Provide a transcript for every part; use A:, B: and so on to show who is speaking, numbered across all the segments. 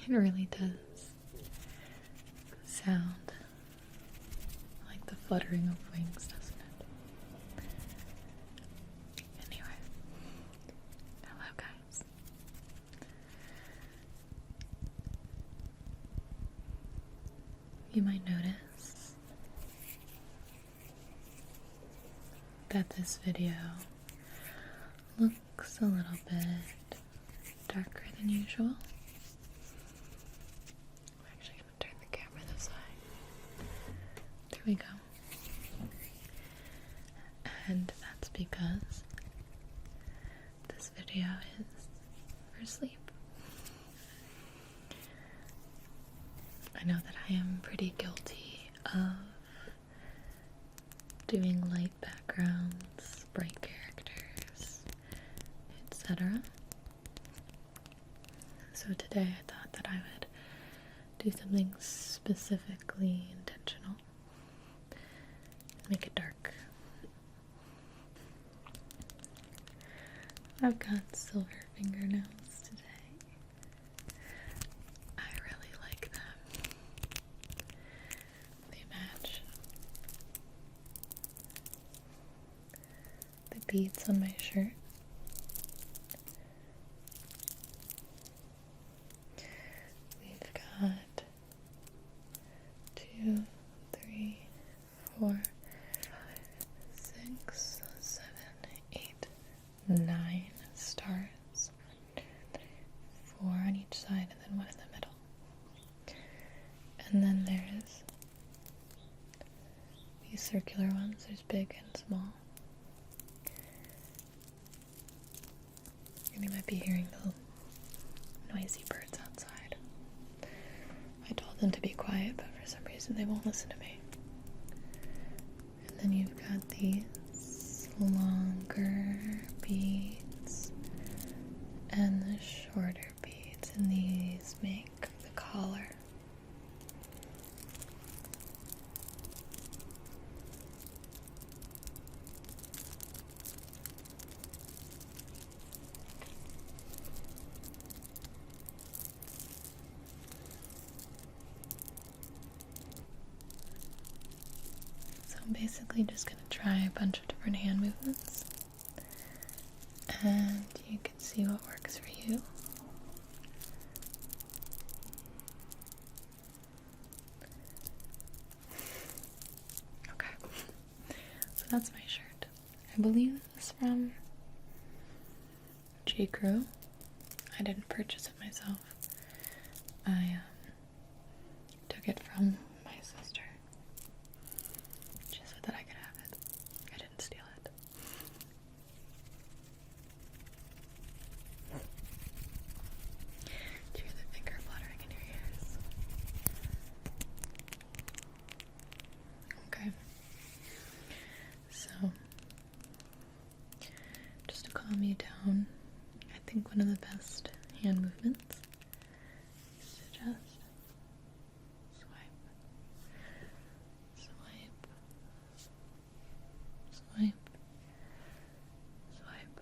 A: It really does sound like the fluttering of wings, doesn't it? Anyway, hello guys. You might notice that this video looks a little bit darker than usual. I'm actually going to turn the camera this way. There we go. And that's because this video is for sleep. I know that I am pretty guilty of doing light backgrounds, bright characters, etc. So today I thought that I would do something specifically intentional. Make it dark. I've got silver fingernails today. I really like them. They match the beads on my shirt. We've got 2, 3, 4, 5, 6, 7, 8, 9 stars. 4 on each side and then 1 in the middle. And then there's these circular ones. There's big and small. And you might be hearing the noisy birds outside. I told them to be quiet, but for some reason they won't listen to me. And then you've got these longer beads and the shorter beads, and these make the collar. So I'm basically just going to try a bunch of different hand movements, and you can see what works for you. Okay, so that's my shirt. I believe this is from J. Crew. I didn't purchase it myself. I took it from my sister. She said that I could have it. I didn't steal it. Do you hear the finger fluttering in your ears? Okay. So, just to calm you down, I think one of the best hand movements is to just swipe, swipe, swipe, swipe.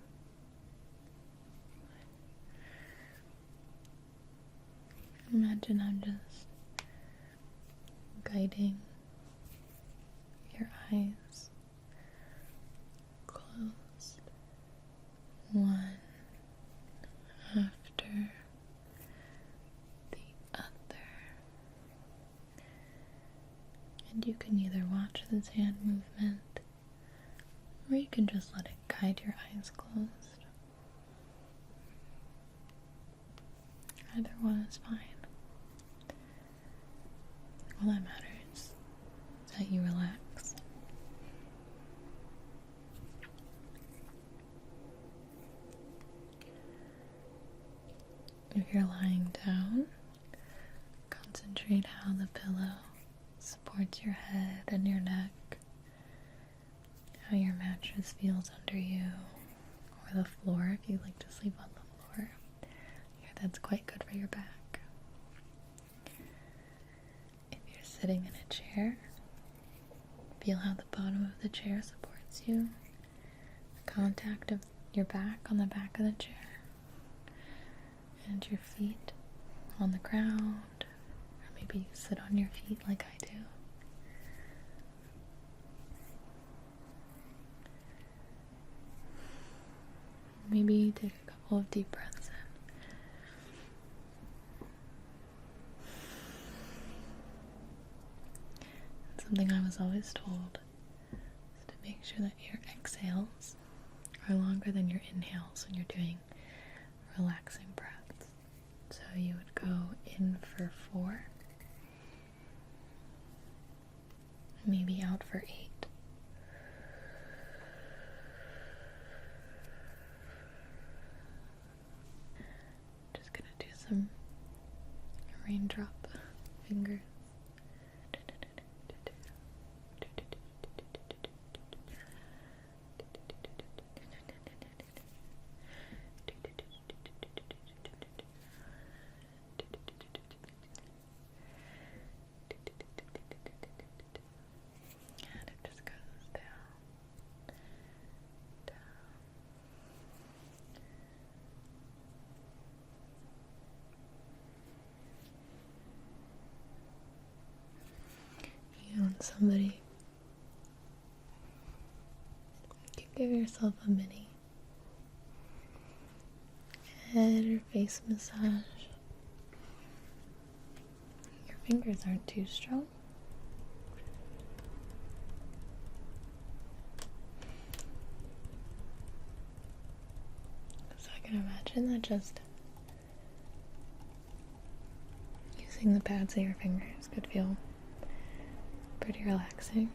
A: Imagine I'm just guiding your eyes closed, one after the other. And you can either watch this hand movement, or you can just let it guide your eyes closed. Either one is fine. All that matters is that you relax. If you're lying down, concentrate how the pillow supports your head and your neck, how your mattress feels under you, or the floor if you like to sleep on the floor. Yeah, that's quite good for your back. If you're sitting in a chair, feel how the bottom of the chair supports you, the contact of your back on the back of the chair, and your feet on the ground, or maybe you sit on your feet like I do. Maybe take a couple of deep breaths in. Something I was always told is to make sure that your exhales are longer than your inhales when you're doing relaxing breaths. So you would go in for 4, maybe out for 8. Just gonna do some raindrop fingers. And it just goes down, down. You and somebody can give yourself a mini head or face massage. Your fingers aren't too strong. So I can imagine that just using the pads of your fingers could feel pretty relaxing.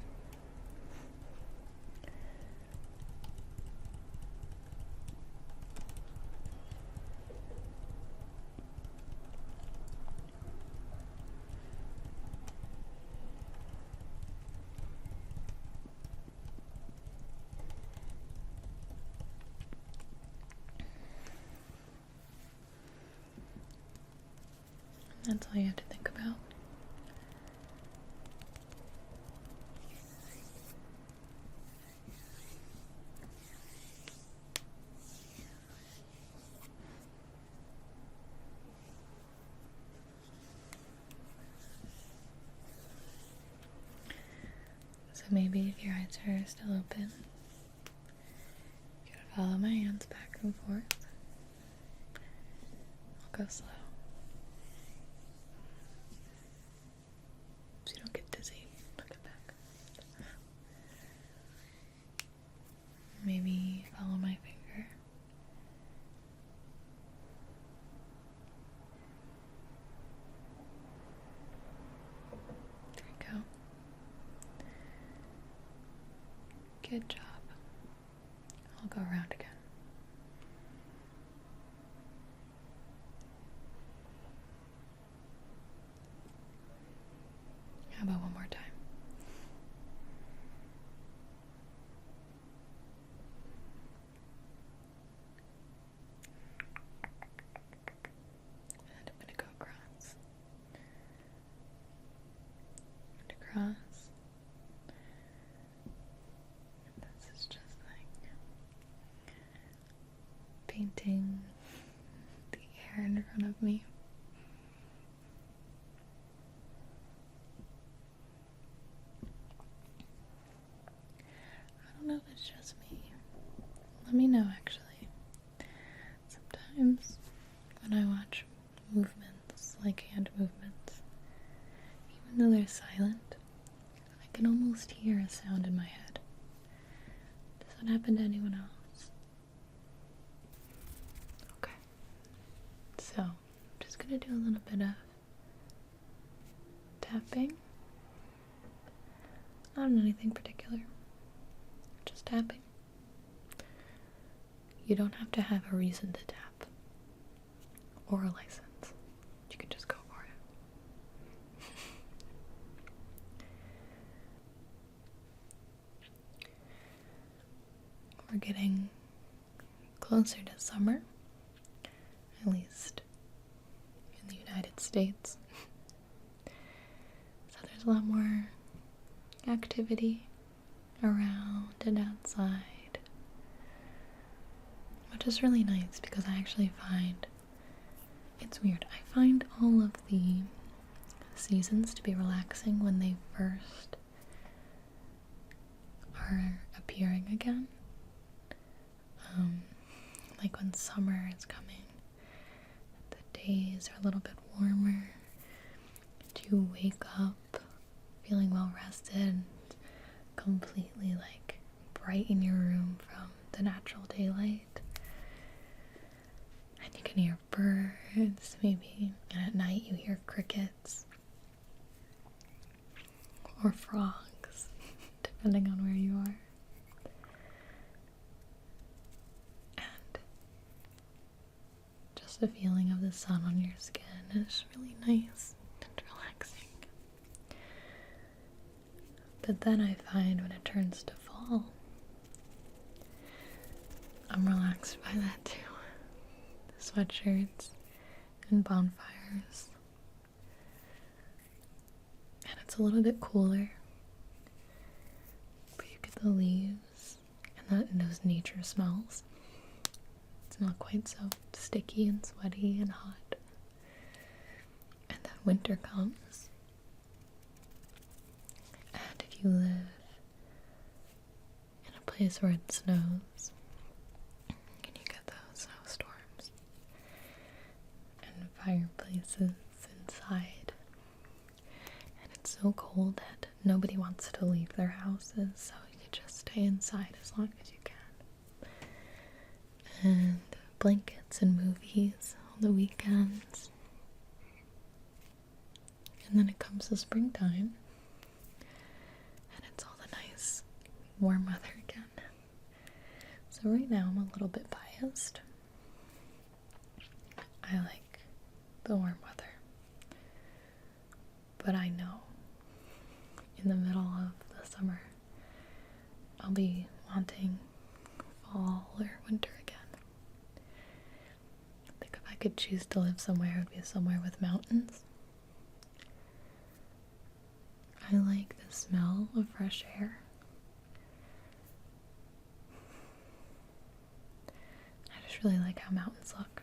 A: That's all you have to think about. So maybe if your eyes are still open, you can follow my hands back and forth. I'll go slow, so you don't get dizzy. Look at back. Maybe follow my finger. There we go. Good job. I'll go around again. How about one more time? And I'm going to go across. And across. This is just like painting the air in front of me. I don't know if it's just me. Let me know, actually. Sometimes when I watch movements, like hand movements, even though they're silent, I can almost hear a sound in my head. Does that happen to anyone else? Okay. So, I'm just gonna do a little bit of tapping. Not on anything particular. Just tapping. You don't have to have a reason to tap or a license. You can just go for it. We're getting closer to summer, at least in the United States. So there's a lot more activity around and outside, which is really nice because I actually find It's weird. I find all of the seasons to be relaxing when they first are appearing again. Like when summer is coming, the days are a little bit warmer. You wake up feeling well rested and completely like bright in your room from the natural daylight. And you can hear birds, maybe, and at night you hear crickets or frogs, depending on where you are. And just the feeling of the sun on your skin is really nice and relaxing. But then I find when it turns to fall, I'm relaxed by that too. The sweatshirts and bonfires. And it's a little bit cooler. But you get the leaves and those nature smells. It's not quite so sticky and sweaty and hot. And then winter comes. And if you live in a place where it snows, and you get those snowstorms and fireplaces inside, and it's so cold that nobody wants to leave their houses, so you just stay inside as long as you can. And blankets and movies on the weekends. And then it comes to springtime, and it's all the nice warm weather again. So right now I'm a little bit biased. I like the warm weather. But I know in the middle of the summer I'll be wanting fall or winter again. I think if I could choose to live somewhere, it would be somewhere with mountains. I like the smell of fresh air. I just really like how mountains look.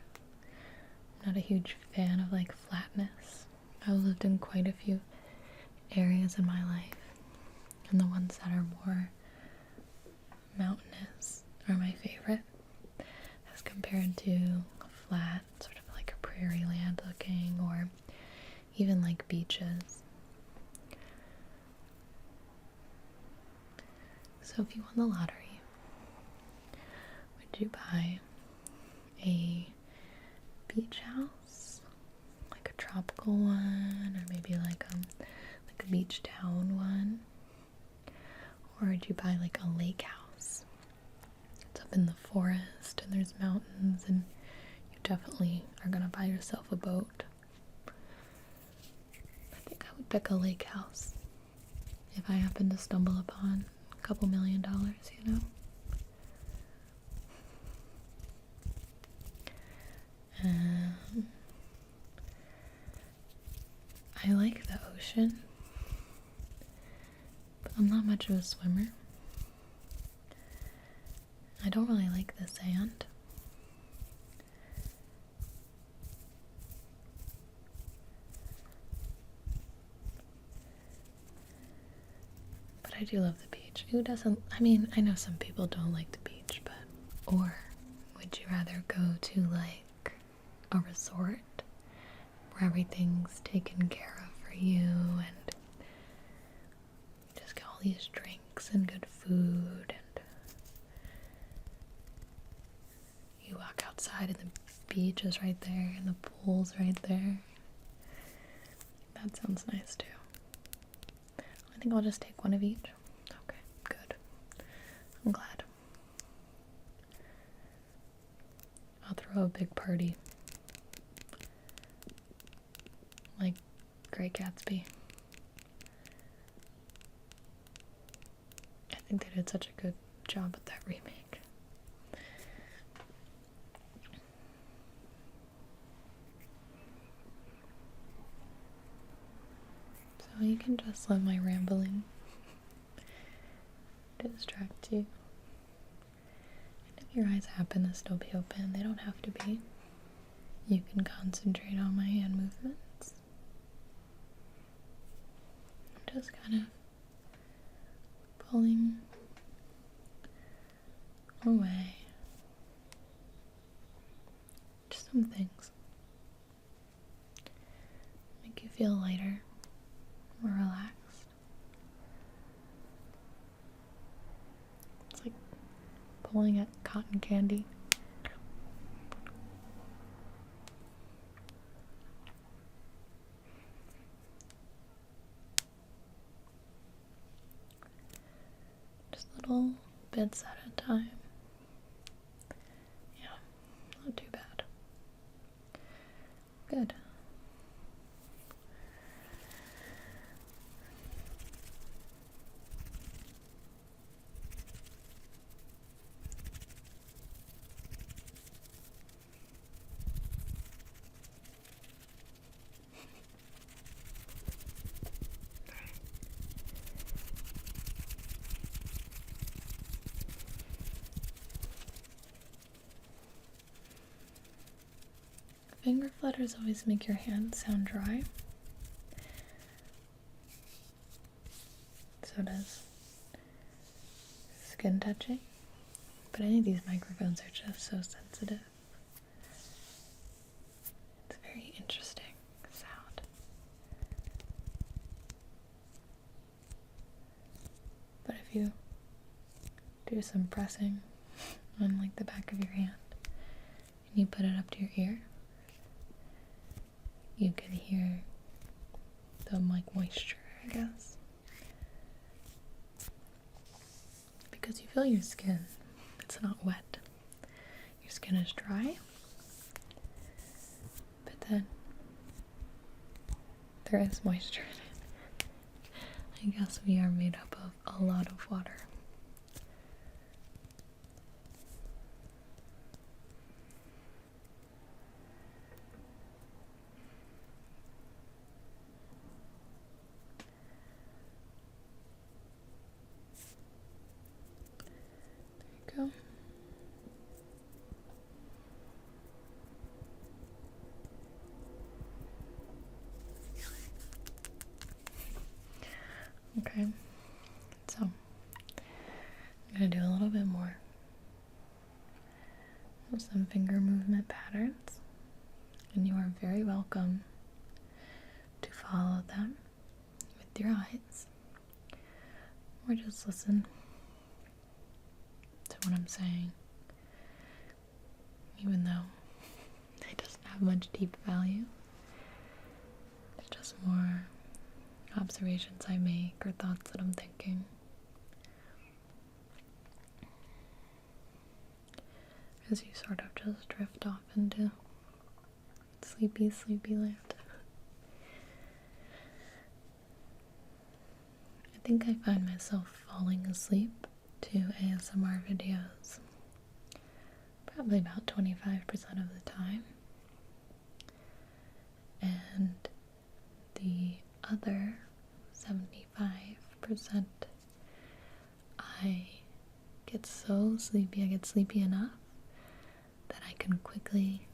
A: I'm not a huge fan of like flatness. I've lived in quite a few areas in my life, and the ones that are more mountainous are my favorite as compared to a flat, sort of like a prairie land looking, or even like beaches. So if you won the lottery, would you buy a beach house, like a tropical one, or maybe like a beach town one? Or would you buy like a lake house? It's up in the forest and there's mountains, and you definitely are gonna buy yourself a boat. I think I would pick a lake house if I happen to stumble upon a couple $1 million, you know? I like the ocean, but I'm not much of a swimmer. I don't really like the sand. But I do love the beach. Who doesn't? I mean, I know some people don't like the beach, but... Or would you rather go to like a resort where everything's taken care of for you and just get all these drinks and good food, and you walk outside and the beach is right there and the pool's right there? That sounds nice too. I think I'll just take one of each. Okay, good. I'm glad. I'll throw a big party. Like Great Gatsby. I think they did such a good job with that remake. So you can just let my rambling distract you. And if your eyes happen to still be open, they don't have to be. you can concentrate on my hand movements. I'm just kind of pulling away just some things. Make you feel lighter, more relaxed. It's like pulling at cotton candy. Just little bits at a time. Yeah, not too bad. Good. Finger flutters always make your hands sound dry. So does skin touching. But I think these microphones are just so sensitive. It's a very interesting sound. But if you do some pressing on like the back of your hand and you put it up to your ear, you can hear the moisture, I guess. Because you feel your skin, it's not wet. Your skin is dry, but then there is moisture in it. I guess we are made up of a lot of water. Go. Okay, so I'm gonna do a little bit more of some finger movement patterns, and you are very welcome to follow them with your eyes or just listen to what I'm saying, even though it doesn't have much deep value. It's just more observations I make or thoughts that I'm thinking. As you sort of just drift off into sleepy land. I think I find myself falling asleep to ASMR videos probably about 25% of the time, and the other 75% I get so sleepy, I get sleepy enough that I can quickly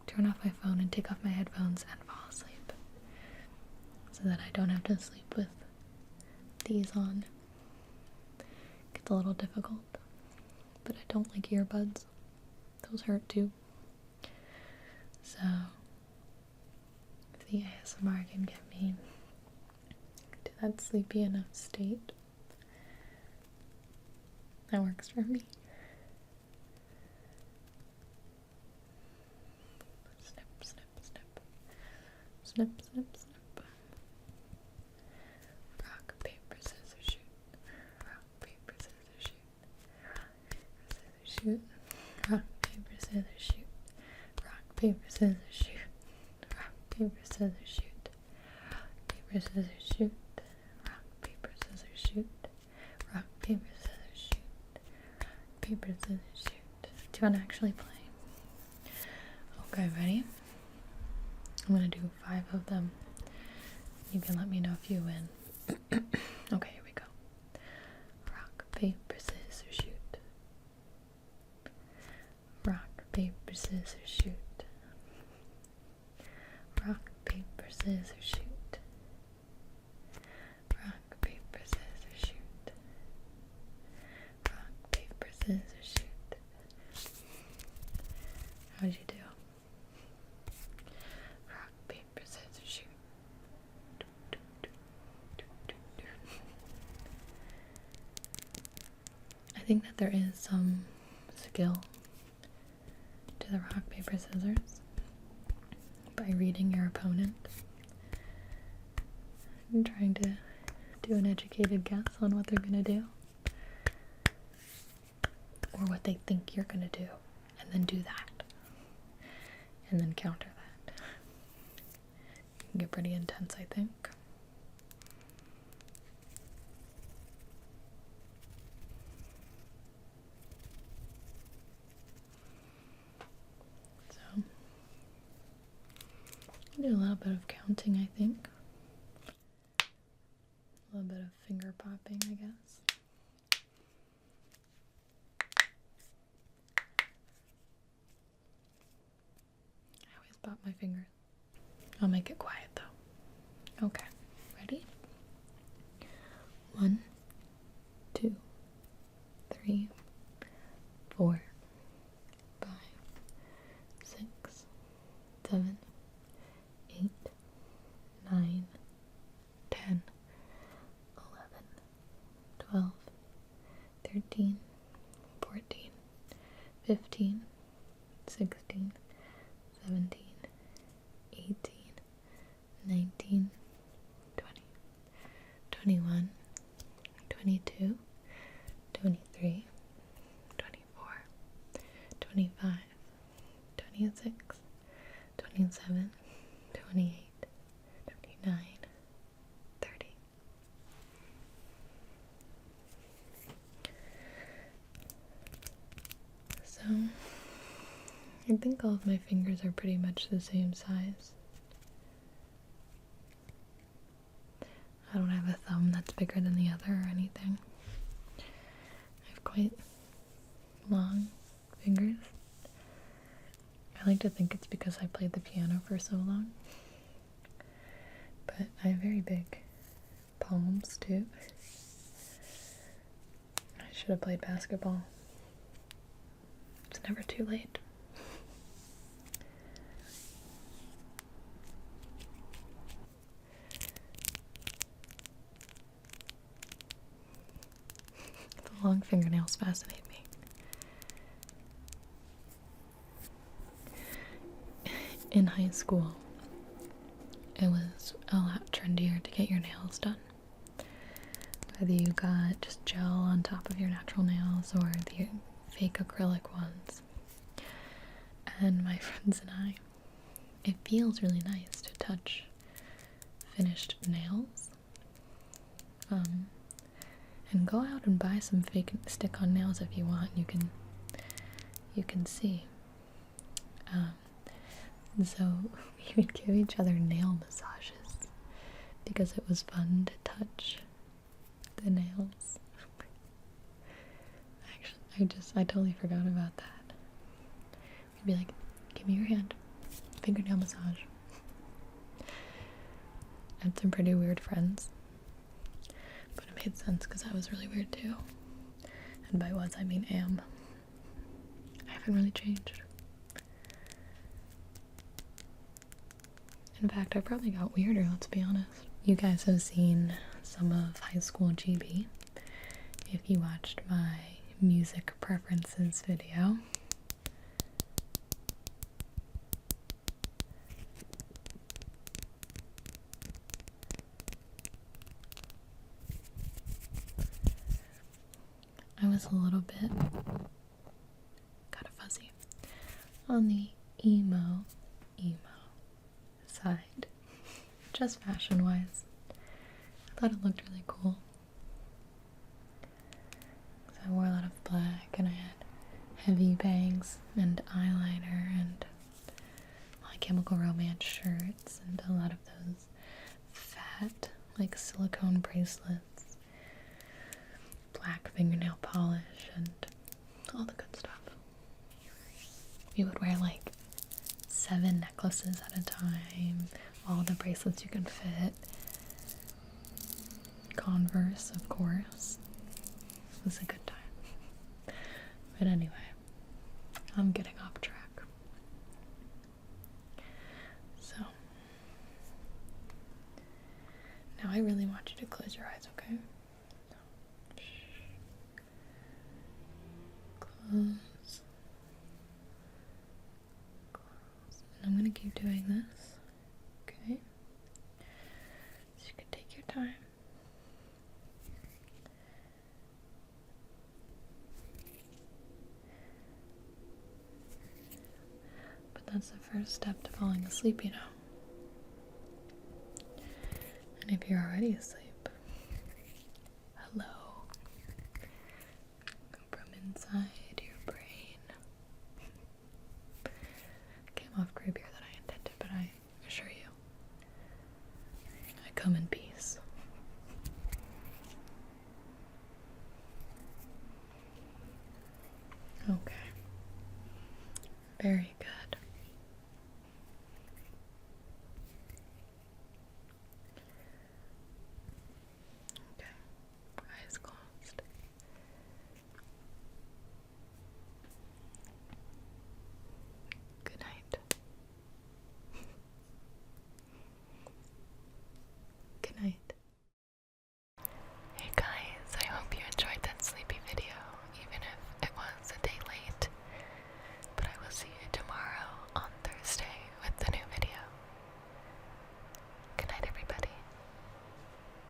A: turn off my phone and take off my headphones and fall asleep, so that I don't have to sleep with these on. It gets a little difficult, but I don't like earbuds. Those hurt too. So if the ASMR can get me to that sleepy enough state, that works for me. Snip, snip, snip. Snip, snip, snip. Rock, paper, scissors, shoot. Rock, paper, scissors, shoot. Rock, paper, scissors, shoot. Rock, paper, scissors, shoot. Rock, paper, scissors, shoot. Rock, paper, scissors, shoot. Rock, paper, scissors, shoot. Rock, paper, scissors, shoot. Rock, paper, scissors, shoot. Do you want to actually play? Okay, ready? I'm gonna do 5 of them. You can let me know if you win. Okay, here we go. Rock, paper, scissors, shoot. Rock, paper, scissors, shoot. think that there is some skill to the rock, paper, scissors by reading your opponent and trying to do an educated guess on what they're going to do or what they think you're going to do, and then do that and then counter that. It can get pretty intense, I think. So I'll do a little bit of counting, I think. A little bit of finger popping, I guess. I always pop my fingers. I'll make it quiet though. Okay, ready? 1, 2, 3, 4, 5, 6, 7, 8, 9, 10, 11, 12, 13, 14, 15, 16, 17, 18, 19, 20, 21, 22, 23, 24, 25, 26, 27, 28, 29, 30. So, I think all of my fingers are pretty much the same size. I don't have a thumb that's bigger than the other or anything. I have quite long fingers. I like to think it's because I played the piano for so long. But I have very big palms too. I should have played basketball. It's never too late. The long fingernails fascinate me. In high school, it was a lot trendier to get your nails done. Whether you got just gel on top of your natural nails or the fake acrylic ones. And my friends and I, it feels really nice to touch finished nails. And go out and buy some fake stick-on nails if you want. You can see. So we would give each other nail massages because it was fun to touch the nails. Actually, I totally forgot about that. We'd be like, give me your hand, fingernail massage. I had some pretty weird friends, but it made sense because I was really weird too. And by was, I mean am. I haven't really changed. In fact, I probably got weirder, let's be honest. You guys have seen some of High School GB. If you watched my music preferences video. I was a little bit kind of fuzzy on the emo side, just fashion wise. I thought it looked really cool. So I wore a lot of black and I had heavy bangs and eyeliner and My Chemical Romance shirts and a lot of those fat like silicone bracelets, black fingernail polish and all the good stuff. We would wear like 7 necklaces at a time, all the bracelets you can fit, Converse, of course. It was a good time. But anyway, I'm getting off track. So, now I really want you to close your eyes, okay? Close. Close. And I'm going to keep doing this. Okay? So you can take your time. But that's the first step to falling asleep, you know. And if you're already asleep, hello.